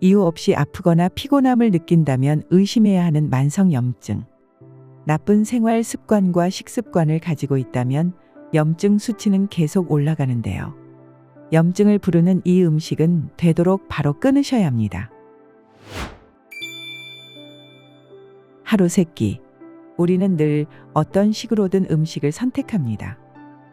이유 없이 아프거나 피곤함을 느낀다면 의심해야 하는 만성염증. 나쁜 생활 습관과 식습관을 가지고 있다면 염증 수치는 계속 올라가는데요. 염증을 부르는 이 음식은 되도록 바로 끊으셔야 합니다. 하루 세끼. 우리는 늘 어떤 식으로든 음식을 선택합니다.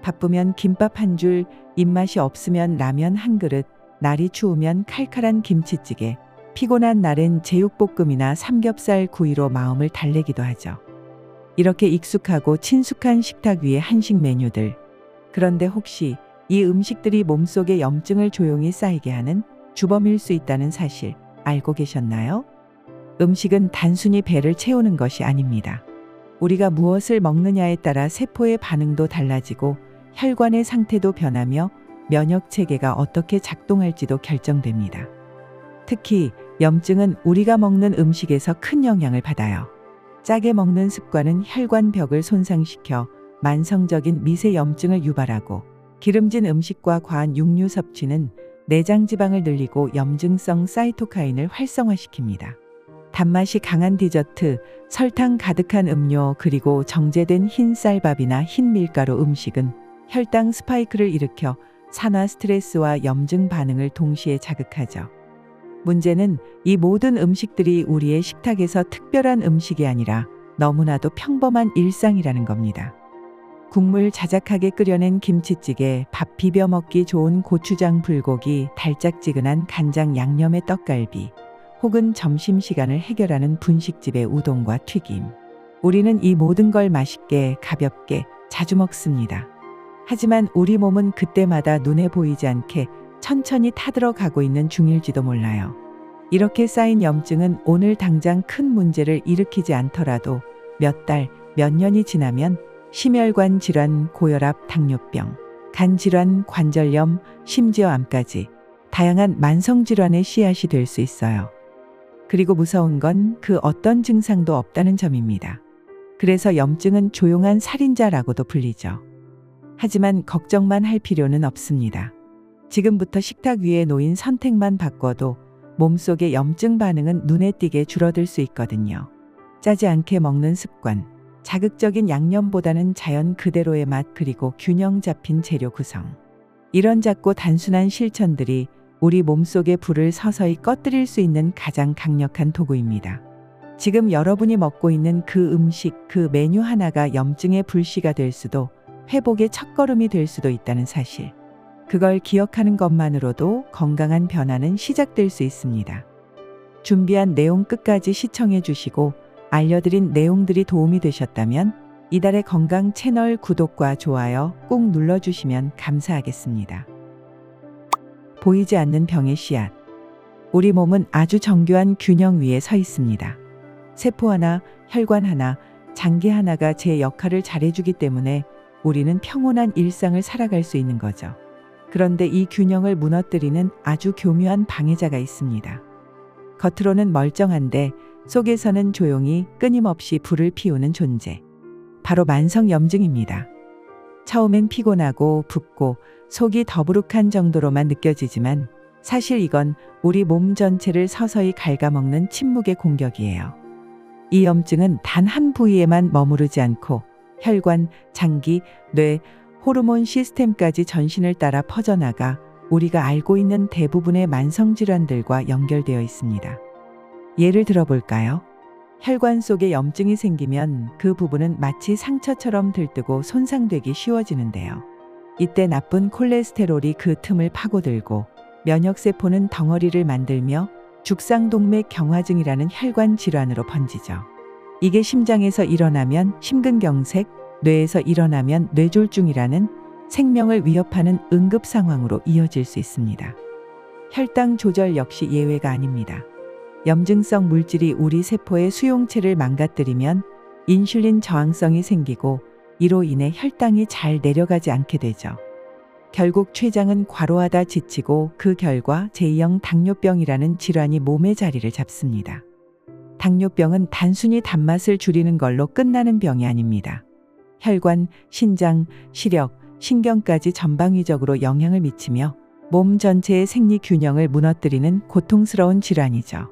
바쁘면 김밥 한 줄, 입맛이 없으면 라면 한 그릇, 날이 추우면 칼칼한 김치찌개, 피곤한 날엔 제육볶음이나 삼겹살 구이로 마음을 달래기도 하죠. 이렇게 익숙하고 친숙한 식탁 위의 한식 메뉴들. 그런데 혹시 이 음식들이 몸속에 염증을 조용히 쌓이게 하는 주범일 수 있다는 사실 알고 계셨나요? 음식은 단순히 배를 채우는 것이 아닙니다. 우리가 무엇을 먹느냐에 따라 세포의 반응도 달라지고 혈관의 상태도 변하며 면역 체계가 어떻게 작동할지도 결정됩니다. 특히 염증은 우리가 먹는 음식에서 큰 영향을 받아요. 짜게 먹는 습관은 혈관벽을 손상시켜 만성적인 미세염증을 유발하고, 기름진 음식과 과한 육류 섭취는 내장 지방을 늘리고 염증성 사이토카인을 활성화시킵니다. 단맛이 강한 디저트, 설탕 가득한 음료, 그리고 정제된 흰 쌀밥이나 흰 밀가루 음식은 혈당 스파이크를 일으켜 산화 스트레스와 염증 반응을 동시에 자극하죠. 문제는 이 모든 음식들이 우리의 식탁에서 특별한 음식이 아니라 너무나도 평범한 일상이라는 겁니다. 국물 자작하게 끓여낸 김치찌개, 밥 비벼 먹기 좋은 고추장 불고기, 달짝지근한 간장 양념의 떡갈비, 혹은 점심시간을 해결하는 분식집의 우동과 튀김. 우리는 이 모든 걸 맛있게, 가볍게, 자주 먹습니다. 하지만 우리 몸은 그때마다 눈에 보이지 않게 천천히 타들어가고 있는 중일지도 몰라요. 이렇게 쌓인 염증은 오늘 당장 큰 문제를 일으키지 않더라도 몇 달, 몇 년이 지나면 심혈관 질환, 고혈압, 당뇨병, 간 질환, 관절염, 심지어 암까지 다양한 만성 질환의 씨앗이 될 수 있어요. 그리고 무서운 건 그 어떤 증상도 없다는 점입니다. 그래서 염증은 조용한 살인자라고도 불리죠. 하지만 걱정만 할 필요는 없습니다. 지금부터 식탁 위에 놓인 선택만 바꿔도 몸속의 염증 반응은 눈에 띄게 줄어들 수 있거든요. 짜지 않게 먹는 습관, 자극적인 양념보다는 자연 그대로의 맛, 그리고 균형 잡힌 재료 구성. 이런 작고 단순한 실천들이 우리 몸속의 불을 서서히 꺼뜨릴 수 있는 가장 강력한 도구입니다. 지금 여러분이 먹고 있는 그 음식, 그 메뉴 하나가 염증의 불씨가 될 수도, 회복의 첫걸음이 될 수도 있다는 사실. 그걸 기억하는 것만으로도 건강한 변화는 시작될 수 있습니다. 준비한 내용 끝까지 시청해 주시고 알려드린 내용들이 도움이 되셨다면 이달의 건강 채널 구독과 좋아요 꼭 눌러주시면 감사하겠습니다. 보이지 않는 병의 씨앗. 우리 몸은 아주 정교한 균형 위에 서 있습니다. 세포 하나, 혈관 하나, 장기 하나가 제 역할을 잘해주기 때문에 우리는 평온한 일상을 살아갈 수 있는 거죠. 그런데 이 균형을 무너뜨리는 아주 교묘한 방해자가 있습니다. 겉으로는 멀쩡한데 속에서는 조용히 끊임없이 불을 피우는 존재. 바로 만성염증입니다. 처음엔 피곤하고 붓고 속이 더부룩한 정도로만 느껴지지만 사실 이건 우리 몸 전체를 서서히 갉아먹는 침묵의 공격이에요. 이 염증은 단 한 부위에만 머무르지 않고 혈관, 장기, 뇌, 호르몬 시스템까지 전신을 따라 퍼져나가 우리가 알고 있는 대부분의 만성질환들과 연결되어 있습니다. 예를 들어볼까요? 혈관 속에 염증이 생기면 그 부분은 마치 상처처럼 들뜨고 손상되기 쉬워지는데요. 이때 나쁜 콜레스테롤이 그 틈을 파고들고 면역세포는 덩어리를 만들며 죽상동맥 경화증이라는 혈관 질환으로 번지죠. 이게 심장에서 일어나면 심근경색, 뇌에서 일어나면 뇌졸중이라는 생명을 위협하는 응급 상황으로 이어질 수 있습니다. 혈당 조절 역시 예외가 아닙니다. 염증성 물질이 우리 세포의 수용체를 망가뜨리면 인슐린 저항성이 생기고 이로 인해 혈당이 잘 내려가지 않게 되죠. 결국 췌장은 과로하다 지치고 그 결과 제2형 당뇨병이라는 질환이 몸의 자리를 잡습니다. 당뇨병은 단순히 단맛을 줄이는 걸로 끝나는 병이 아닙니다. 혈관, 신장, 시력, 신경까지 전방위적으로 영향을 미치며 몸 전체의 생리 균형을 무너뜨리는 고통스러운 질환이죠.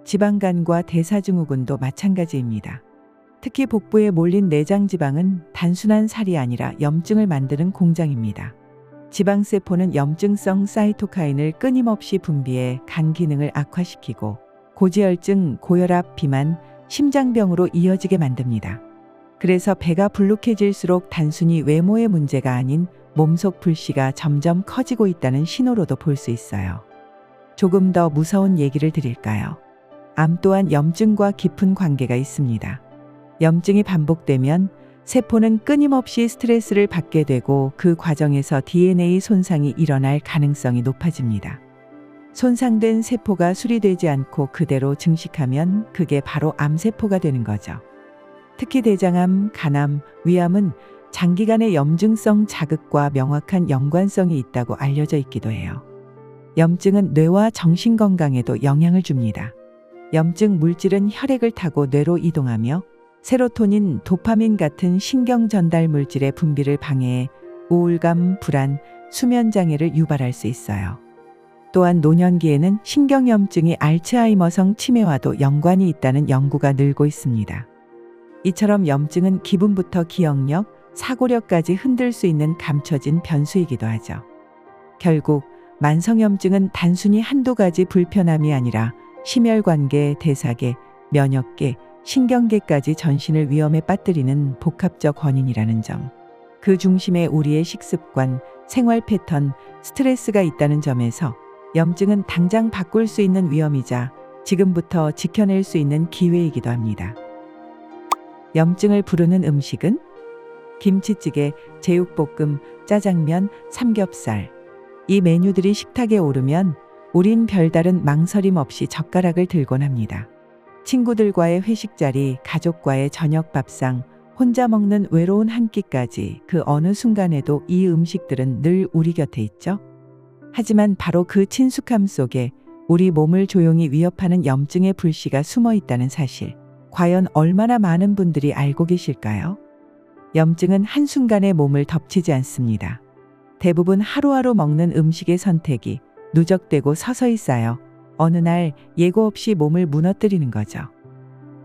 지방간과 대사증후군도 마찬가지입니다. 특히 복부에 몰린 내장 지방은 단순한 살이 아니라 염증을 만드는 공장입니다. 지방세포는 염증성 사이토카인을 끊임없이 분비해 간 기능을 악화시키고 고지혈증, 고혈압, 비만, 심장병으로 이어지게 만듭니다. 그래서 배가 불룩해질수록 단순히 외모의 문제가 아닌 몸속 불씨가 점점 커지고 있다는 신호로도 볼 수 있어요. 조금 더 무서운 얘기를 드릴까요? 암 또한 염증과 깊은 관계가 있습니다. 염증이 반복되면 세포는 끊임없이 스트레스를 받게 되고 그 과정에서 DNA 손상이 일어날 가능성이 높아집니다. 손상된 세포가 수리되지 않고 그대로 증식하면 그게 바로 암세포가 되는 거죠. 특히 대장암, 간암, 위암은 장기간의 염증성 자극과 명확한 연관성이 있다고 알려져 있기도 해요. 염증은 뇌와 정신 건강에도 영향을 줍니다. 염증 물질은 혈액을 타고 뇌로 이동하며 세로토닌, 도파민 같은 신경 전달 물질의 분비를 방해해 우울감, 불안, 수면 장애를 유발할 수 있어요. 또한 노년기에는 신경염증이 알츠하이머성 치매와도 연관이 있다는 연구가 늘고 있습니다. 이처럼 염증은 기분부터 기억력, 사고력까지 흔들 수 있는 감춰진 변수이기도 하죠. 결국 만성염증은 단순히 한두 가지 불편함이 아니라 심혈관계, 대사계, 면역계, 신경계까지 전신을 위험에 빠뜨리는 복합적 원인이라는 점. 그 중심에 우리의 식습관, 생활 패턴, 스트레스가 있다는 점에서 염증은 당장 바꿀 수 있는 위험이자 지금부터 지켜낼 수 있는 기회이기도 합니다. 염증을 부르는 음식은 김치찌개, 제육볶음, 짜장면, 삼겹살. 이 메뉴들이 식탁에 오르면 우린 별다른 망설임 없이 젓가락을 들곤 합니다. 친구들과의 회식 자리, 가족과의 저녁 밥상, 혼자 먹는 외로운 한 끼까지 그 어느 순간에도 이 음식들은 늘 우리 곁에 있죠. 하지만 바로 그 친숙함 속에 우리 몸을 조용히 위협하는 염증의 불씨가 숨어 있다는 사실, 과연 얼마나 많은 분들이 알고 계실까요? 염증은 한순간에 몸을 덮치지 않습니다. 대부분 하루하루 먹는 음식의 선택이 누적되고 서서히 쌓여 어느 날 예고 없이 몸을 무너뜨리는 거죠.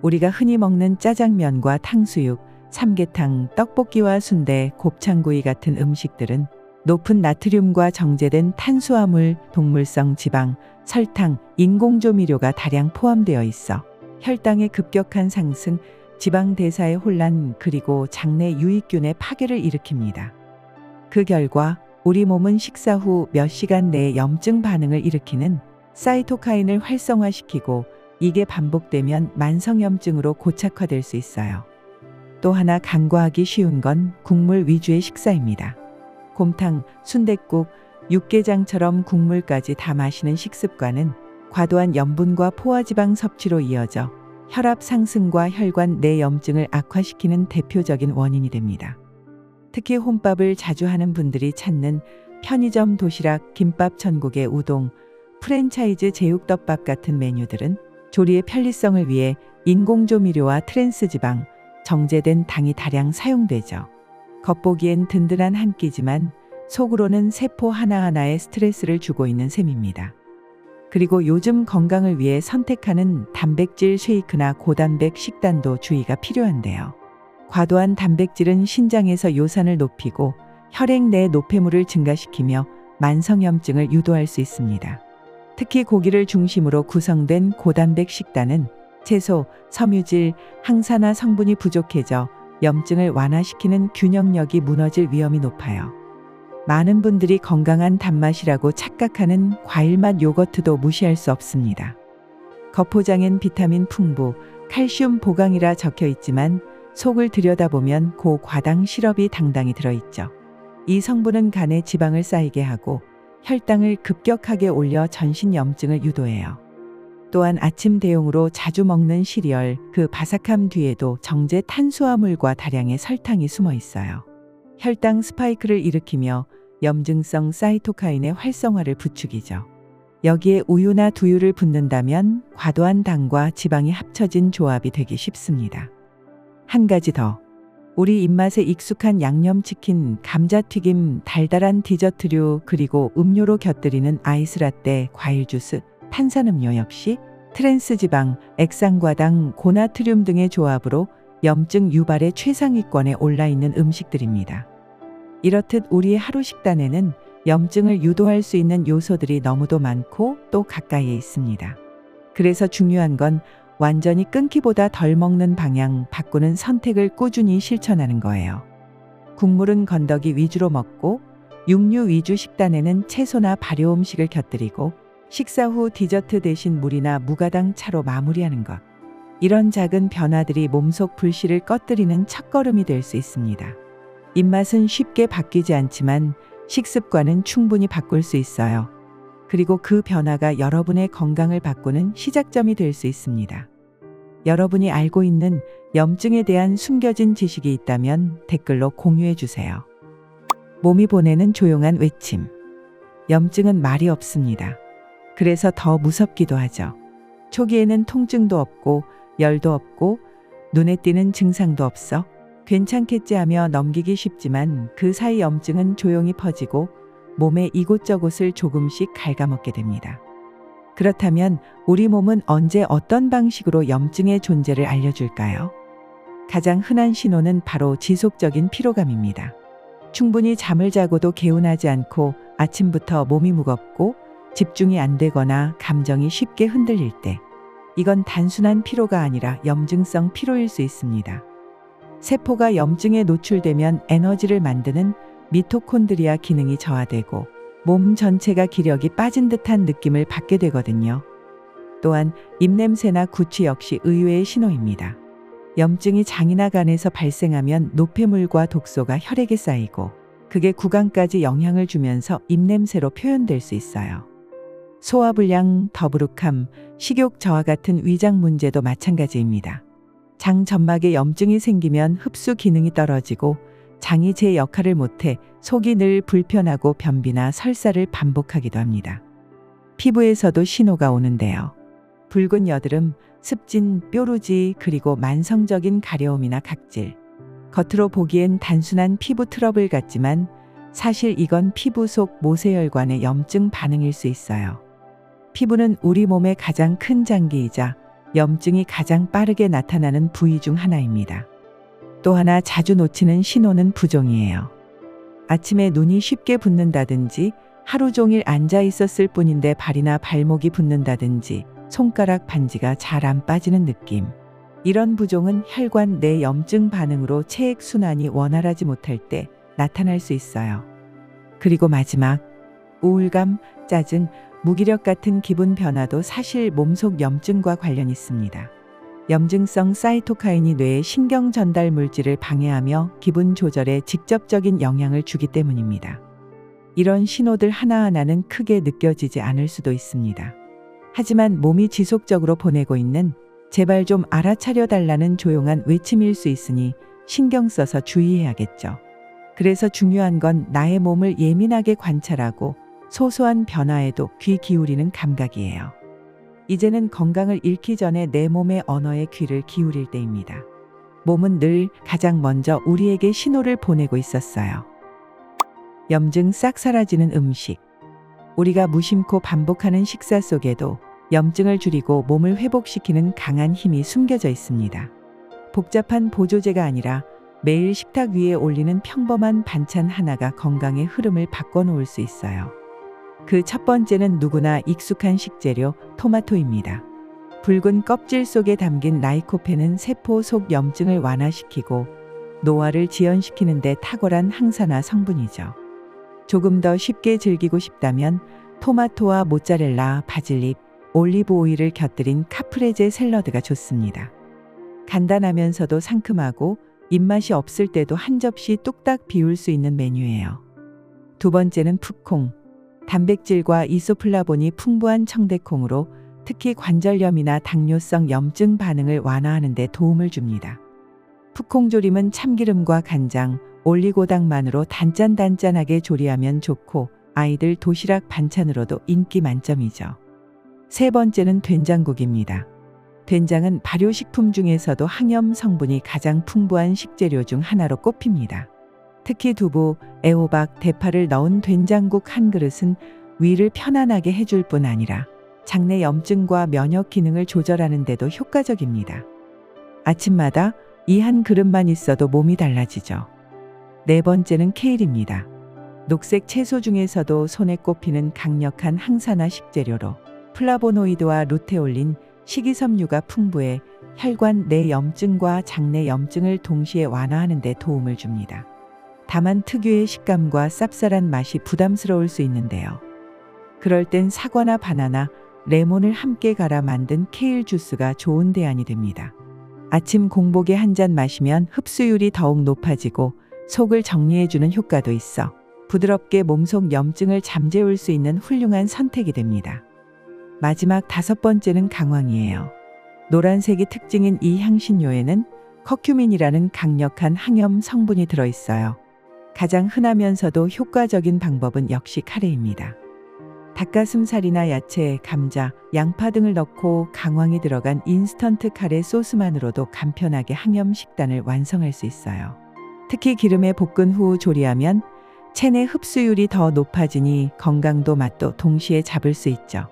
우리가 흔히 먹는 짜장면과 탕수육, 삼계탕, 떡볶이와 순대, 곱창구이 같은 음식들은 높은 나트륨과 정제된 탄수화물, 동물성 지방, 설탕, 인공조미료가 다량 포함되어 있어 혈당의 급격한 상승, 지방 대사의 혼란, 그리고 장내 유익균의 파괴를 일으킵니다. 그 결과 우리 몸은 식사 후 몇 시간 내에 염증 반응을 일으키는 사이토카인을 활성화시키고 이게 반복되면 만성염증으로 고착화될 수 있어요. 또 하나 간과하기 쉬운 건 국물 위주의 식사입니다. 곰탕, 순댓국, 육개장처럼 국물까지 다 마시는 식습관은 과도한 염분과 포화지방 섭취로 이어져 혈압 상승과 혈관 내 염증을 악화시키는 대표적인 원인이 됩니다. 특히 혼밥을 자주 하는 분들이 찾는 편의점 도시락, 김밥 천국의 우동, 프랜차이즈 제육덮밥 같은 메뉴들은 조리의 편리성을 위해 인공조미료와 트랜스지방, 정제된 당이 다량 사용되죠. 겉보기엔 든든한 한 끼지만 속으로는 세포 하나하나에 스트레스를 주고 있는 셈입니다. 그리고 요즘 건강을 위해 선택하는 단백질 쉐이크나 고단백 식단도 주의가 필요한데요. 과도한 단백질은 신장에서 요산을 높이고 혈액 내 노폐물을 증가시키며 만성염증을 유도할 수 있습니다. 특히 고기를 중심으로 구성된 고단백 식단은 채소, 섬유질, 항산화 성분이 부족해져 염증을 완화시키는 균형력이 무너질 위험이 높아요. 많은 분들이 건강한 단맛이라고 착각하는 과일맛 요거트도 무시할 수 없습니다. 겉포장엔 비타민 풍부, 칼슘 보강이라 적혀 있지만 속을 들여다보면 고과당 시럽이 당당히 들어있죠. 이 성분은 간에 지방을 쌓이게 하고 혈당을 급격하게 올려 전신 염증을 유도해요. 또한 아침 대용으로 자주 먹는 시리얼, 그 바삭함 뒤에도 정제 탄수화물과 다량의 설탕이 숨어 있어요. 혈당 스파이크를 일으키며 염증성 사이토카인의 활성화를 부추기죠. 여기에 우유나 두유를 붓는다면 과도한 당과 지방이 합쳐진 조합이 되기 쉽습니다. 한 가지 더. 우리 입맛에 익숙한 양념치킨, 감자튀김, 달달한 디저트류, 그리고 음료로 곁들이는 아이스라떼, 과일주스, 탄산음료 역시 트랜스지방, 액상과당, 고나트륨 등의 조합으로 염증 유발의 최상위권에 올라 있는 음식들입니다. 이렇듯 우리의 하루 식단에는 염증을 유도할 수 있는 요소들이 너무도 많고 또 가까이에 있습니다. 그래서 중요한 건 완전히 끊기보다 덜 먹는 방향, 바꾸는 선택을 꾸준히 실천하는 거예요. 국물은 건더기 위주로 먹고 육류 위주 식단에는 채소나 발효 음식을 곁들이고 식사 후 디저트 대신 물이나 무가당 차로 마무리하는 것. 이런 작은 변화들이 몸속 불씨를 꺼뜨리는 첫걸음이 될 수 있습니다. 입맛은 쉽게 바뀌지 않지만 식습관은 충분히 바꿀 수 있어요. 그리고 그 변화가 여러분의 건강을 바꾸는 시작점이 될 수 있습니다. 여러분이 알고 있는 염증에 대한 숨겨진 지식이 있다면 댓글로 공유해 주세요. 몸이 보내는 조용한 외침. 염증은 말이 없습니다. 그래서 더 무섭기도 하죠. 초기에는 통증도 없고 열도 없고 눈에 띄는 증상도 없어 괜찮겠지 하며 넘기기 쉽지만 그 사이 염증은 조용히 퍼지고 몸의 이곳저곳을 조금씩 갉아먹게 됩니다. 그렇다면 우리 몸은 언제 어떤 방식으로 염증의 존재를 알려줄까요? 가장 흔한 신호는 바로 지속적인 피로감입니다. 충분히 잠을 자고도 개운하지 않고 아침부터 몸이 무겁고 집중이 안 되거나 감정이 쉽게 흔들릴 때, 이건 단순한 피로가 아니라 염증성 피로일 수 있습니다. 세포가 염증에 노출되면 에너지를 만드는 미토콘드리아 기능이 저하되고 몸 전체가 기력이 빠진 듯한 느낌을 받게 되거든요. 또한 입냄새나 구취 역시 의외의 신호입니다. 염증이 장이나 간에서 발생하면 노폐물과 독소가 혈액에 쌓이고 그게 구강까지 영향을 주면서 입냄새로 표현될 수 있어요. 소화불량, 더부룩함, 식욕 저하 같은 위장 문제도 마찬가지입니다. 장 점막에 염증이 생기면 흡수 기능이 떨어지고 장이 제 역할을 못해 속이 늘 불편하고 변비나 설사를 반복하기도 합니다. 피부에서도 신호가 오는데요. 붉은 여드름, 습진, 뾰루지, 그리고 만성적인 가려움이나 각질. 겉으로 보기엔 단순한 피부 트러블 같지만 사실 이건 피부 속 모세혈관의 염증 반응일 수 있어요. 피부는 우리 몸의 가장 큰 장기이자 염증이 가장 빠르게 나타나는 부위 중 하나입니다. 또 하나 자주 놓치는 신호는 부종이에요. 아침에 눈이 쉽게 붓는다든지 하루 종일 앉아 있었을 뿐인데 발이나 발목이 붓는다든지 손가락 반지가 잘 안 빠지는 느낌. 이런 부종은 혈관 내 염증 반응으로 체액 순환이 원활하지 못할 때 나타날 수 있어요. 그리고 마지막, 우울감, 짜증, 무기력 같은 기분 변화도 사실 몸속 염증과 관련 있습니다. 염증성 사이토카인이 뇌의 신경 전달 물질을 방해하며 기분 조절에 직접적인 영향을 주기 때문입니다. 이런 신호들 하나하나는 크게 느껴지지 않을 수도 있습니다. 하지만 몸이 지속적으로 보내고 있는 제발 좀 알아차려 달라는 조용한 외침일 수 있으니 신경 써서 주의해야겠죠. 그래서 중요한 건 나의 몸을 예민하게 관찰하고 소소한 변화에도 귀 기울이는 감각이에요. 이제는 건강을 잃기 전에 내 몸의 언어에 귀를 기울일 때입니다. 몸은 늘 가장 먼저 우리에게 신호를 보내고 있었어요. 염증 싹 사라지는 음식. 우리가 무심코 반복하는 식사 속에도 염증을 줄이고 몸을 회복시키는 강한 힘이 숨겨져 있습니다. 복잡한 보조제가 아니라 매일 식탁 위에 올리는 평범한 반찬 하나가 건강의 흐름을 바꿔놓을 수 있어요. 그 첫 번째는 누구나 익숙한 식재료, 토마토입니다. 붉은 껍질 속에 담긴 라이코펜은 세포 속 염증을 완화시키고 노화를 지연시키는 데 탁월한 항산화 성분이죠. 조금 더 쉽게 즐기고 싶다면 토마토와 모짜렐라, 바질잎, 올리브 오일을 곁들인 카프레제 샐러드가 좋습니다. 간단하면서도 상큼하고 입맛이 없을 때도 한 접시 뚝딱 비울 수 있는 메뉴예요. 두 번째는 풋콩. 단백질과 이소플라본이 풍부한 청대콩으로 특히 관절염이나 당뇨성 염증 반응을 완화하는 데 도움을 줍니다. 풋콩조림은 참기름과 간장, 올리고당만으로 단짠단짠하게 조리하면 좋고 아이들 도시락 반찬으로도 인기 만점이죠. 세 번째는 된장국입니다. 된장은 발효식품 중에서도 항염 성분이 가장 풍부한 식재료 중 하나로 꼽힙니다. 특히 두부, 애호박, 대파를 넣은 된장국 한 그릇은 위를 편안하게 해줄 뿐 아니라 장내 염증과 면역 기능을 조절하는 데도 효과적입니다. 아침마다 이 한 그릇만 있어도 몸이 달라지죠. 네 번째는 케일입니다. 녹색 채소 중에서도 손에 꼽히는 강력한 항산화 식재료로 플라보노이드와 루테올린, 식이섬유가 풍부해 혈관 내 염증과 장내 염증을 동시에 완화하는 데 도움을 줍니다. 다만 특유의 식감과 쌉쌀한 맛이 부담스러울 수 있는데요. 그럴 땐 사과나 바나나, 레몬을 함께 갈아 만든 케일 주스가 좋은 대안이 됩니다. 아침 공복에 한 잔 마시면 흡수율이 더욱 높아지고 속을 정리해주는 효과도 있어 부드럽게 몸속 염증을 잠재울 수 있는 훌륭한 선택이 됩니다. 마지막 다섯 번째는 강황이에요. 노란색이 특징인 이 향신료에는 커큐민이라는 강력한 항염 성분이 들어있어요. 가장 흔하면서도 효과적인 방법은 역시 카레입니다. 닭가슴살이나 야채, 감자, 양파 등을 넣고 강황이 들어간 인스턴트 카레 소스만으로도 간편하게 항염 식단을 완성할 수 있어요. 특히 기름에 볶은 후 조리하면 체내 흡수율이 더 높아지니 건강도 맛도 동시에 잡을 수 있죠.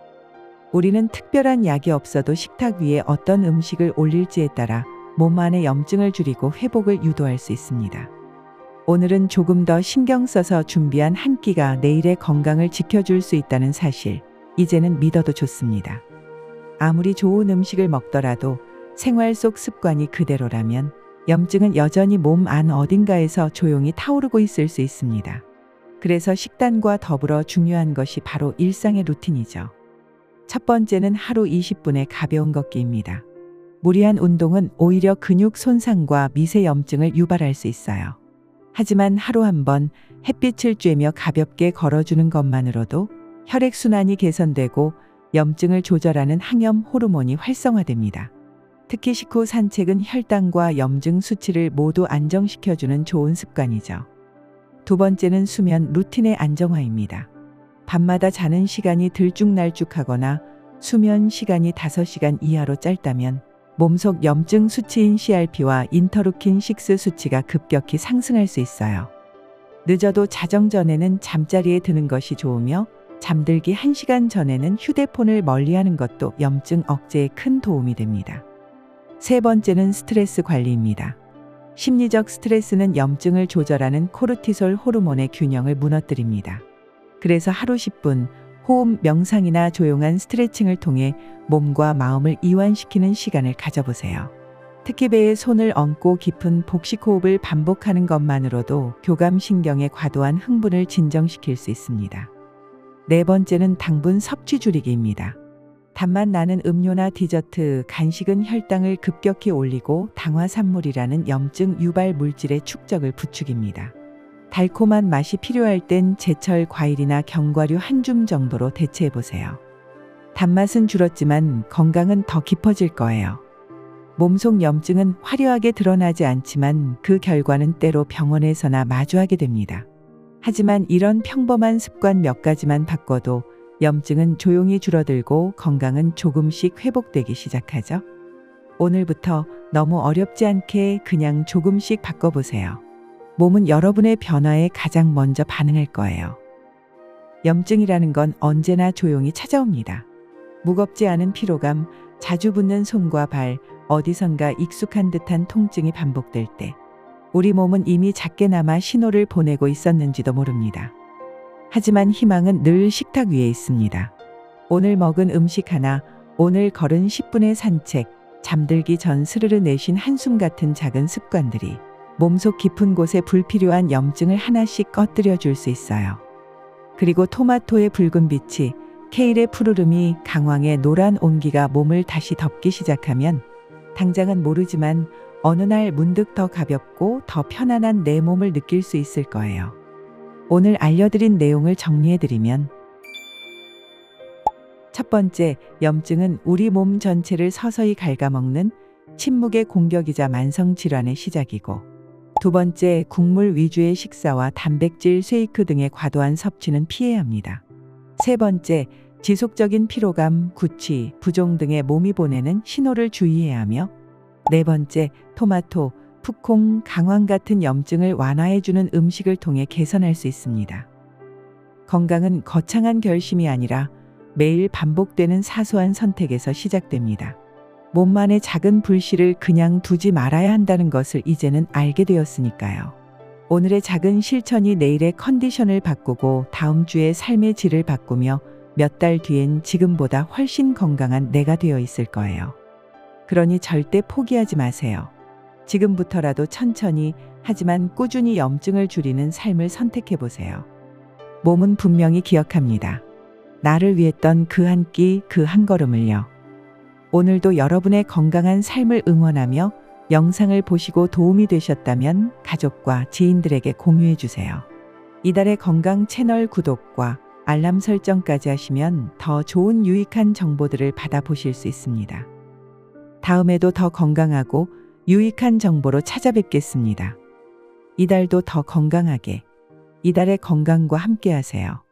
우리는 특별한 약이 없어도 식탁 위에 어떤 음식을 올릴지에 따라 몸 안의 염증을 줄이고 회복을 유도할 수 있습니다. 오늘은 조금 더 신경 써서 준비한 한 끼가 내일의 건강을 지켜줄 수 있다는 사실, 이제는 믿어도 좋습니다. 아무리 좋은 음식을 먹더라도 생활 속 습관이 그대로라면 염증은 여전히 몸 안 어딘가에서 조용히 타오르고 있을 수 있습니다. 그래서 식단과 더불어 중요한 것이 바로 일상의 루틴이죠. 첫 번째는 하루 20분의 가벼운 걷기입니다. 무리한 운동은 오히려 근육 손상과 미세 염증을 유발할 수 있어요. 하지만 하루 한 번 햇빛을 쬐며 가볍게 걸어주는 것만으로도 혈액순환이 개선되고 염증을 조절하는 항염 호르몬이 활성화됩니다. 특히 식후 산책은 혈당과 염증 수치를 모두 안정시켜주는 좋은 습관이죠. 두 번째는 수면 루틴의 안정화입니다. 밤마다 자는 시간이 들쭉날쭉하거나 수면 시간이 5시간 이하로 짧다면 몸속 염증 수치인 CRP와 인터루킨6 수치가 급격히 상승할 수 있어요. 늦어도 자정 전에는 잠자리에 드는 것이 좋으며 잠들기 1시간 전에는 휴대폰을 멀리하는 것도 염증 억제에 큰 도움이 됩니다. 세 번째는 스트레스 관리입니다. 심리적 스트레스는 염증을 조절하는 코르티솔 호르몬의 균형을 무너뜨립니다. 그래서 하루 10분 호흡 명상이나 조용한 스트레칭을 통해 몸과 마음을 이완시키는 시간을 가져보세요. 특히 배에 손을 얹고 깊은 복식 호흡을 반복하는 것만으로도 교감신경의 과도한 흥분을 진정시킬 수 있습니다. 네 번째는 당분 섭취 줄이기입니다. 단맛 나는 음료나 디저트, 간식은 혈당을 급격히 올리고 당화산물이라는 염증 유발 물질의 축적을 부추깁니다. 달콤한 맛이 필요할 땐 제철 과일이나 견과류 한 줌 정도로 대체해보세요. 단맛은 줄었지만 건강은 더 깊어질 거예요. 몸속 염증은 화려하게 드러나지 않지만 그 결과는 때로 병원에서나 마주하게 됩니다. 하지만 이런 평범한 습관 몇 가지만 바꿔도 염증은 조용히 줄어들고 건강은 조금씩 회복되기 시작하죠. 오늘부터 너무 어렵지 않게 그냥 조금씩 바꿔보세요. 몸은 여러분의 변화에 가장 먼저 반응할 거예요. 염증이라는 건 언제나 조용히 찾아옵니다. 무겁지 않은 피로감, 자주 붓는 손과 발, 어디선가 익숙한 듯한 통증이 반복될 때 우리 몸은 이미 작게나마 신호를 보내고 있었는지도 모릅니다. 하지만 희망은 늘 식탁 위에 있습니다. 오늘 먹은 음식 하나, 오늘 걸은 10분의 산책, 잠들기 전 스르르 내쉰 한숨 같은 작은 습관들이 몸속 깊은 곳에 불필요한 염증을 하나씩 꺼뜨려 줄 수 있어요. 그리고 토마토의 붉은 빛이, 케일의 푸르름이, 강황의 노란 온기가 몸을 다시 덮기 시작하면 당장은 모르지만 어느 날 문득 더 가볍고 더 편안한 내 몸을 느낄 수 있을 거예요. 오늘 알려드린 내용을 정리해드리면 첫 번째, 염증은 우리 몸 전체를 서서히 갉아먹는 침묵의 공격이자 만성질환의 시작이고, 두 번째, 국물 위주의 식사와 단백질 쉐이크 등의 과도한 섭취는 피해야 합니다. 세 번째, 지속적인 피로감, 구취, 부종 등의 몸이 보내는 신호를 주의해야 하며, 네 번째, 토마토, 풋콩, 강황 같은 염증을 완화해주는 음식을 통해 개선할 수 있습니다. 건강은 거창한 결심이 아니라 매일 반복되는 사소한 선택에서 시작됩니다. 몸만의 작은 불씨를 그냥 두지 말아야 한다는 것을 이제는 알게 되었으니까요. 오늘의 작은 실천이 내일의 컨디션을 바꾸고 다음 주의 삶의 질을 바꾸며 몇 달 뒤엔 지금보다 훨씬 건강한 내가 되어 있을 거예요. 그러니 절대 포기하지 마세요. 지금부터라도 천천히 하지만 꾸준히 염증을 줄이는 삶을 선택해 보세요. 몸은 분명히 기억합니다. 나를 위했던 그 한 끼, 그 한 걸음을요. 오늘도 여러분의 건강한 삶을 응원하며 영상을 보시고 도움이 되셨다면 가족과 지인들에게 공유해 주세요. 이달의 건강 채널 구독과 알람 설정까지 하시면 더 좋은 유익한 정보들을 받아보실 수 있습니다. 다음에도 더 건강하고 유익한 정보로 찾아뵙겠습니다. 이달도 더 건강하게, 이달의 건강과 함께 하세요.